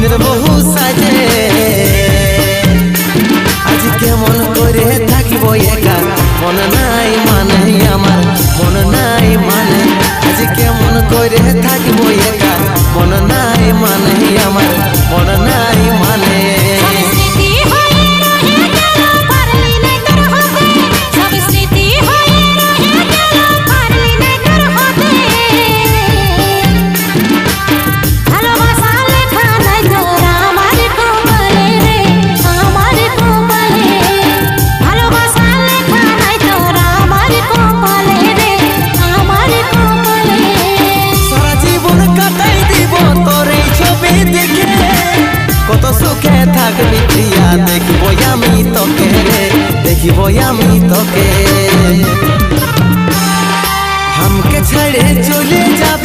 মনের বহু সাজে আজ কেমন করে থাকিব একা মন নাই মানে আমার মন নাই মানে আজ কেমন করে থাকিব একা মন নাই মানে আমার মন নাই মানে কত সুখে থাকবি প্রিয়া দেখিব আমি তোকে রে দেখিব আমি তোকে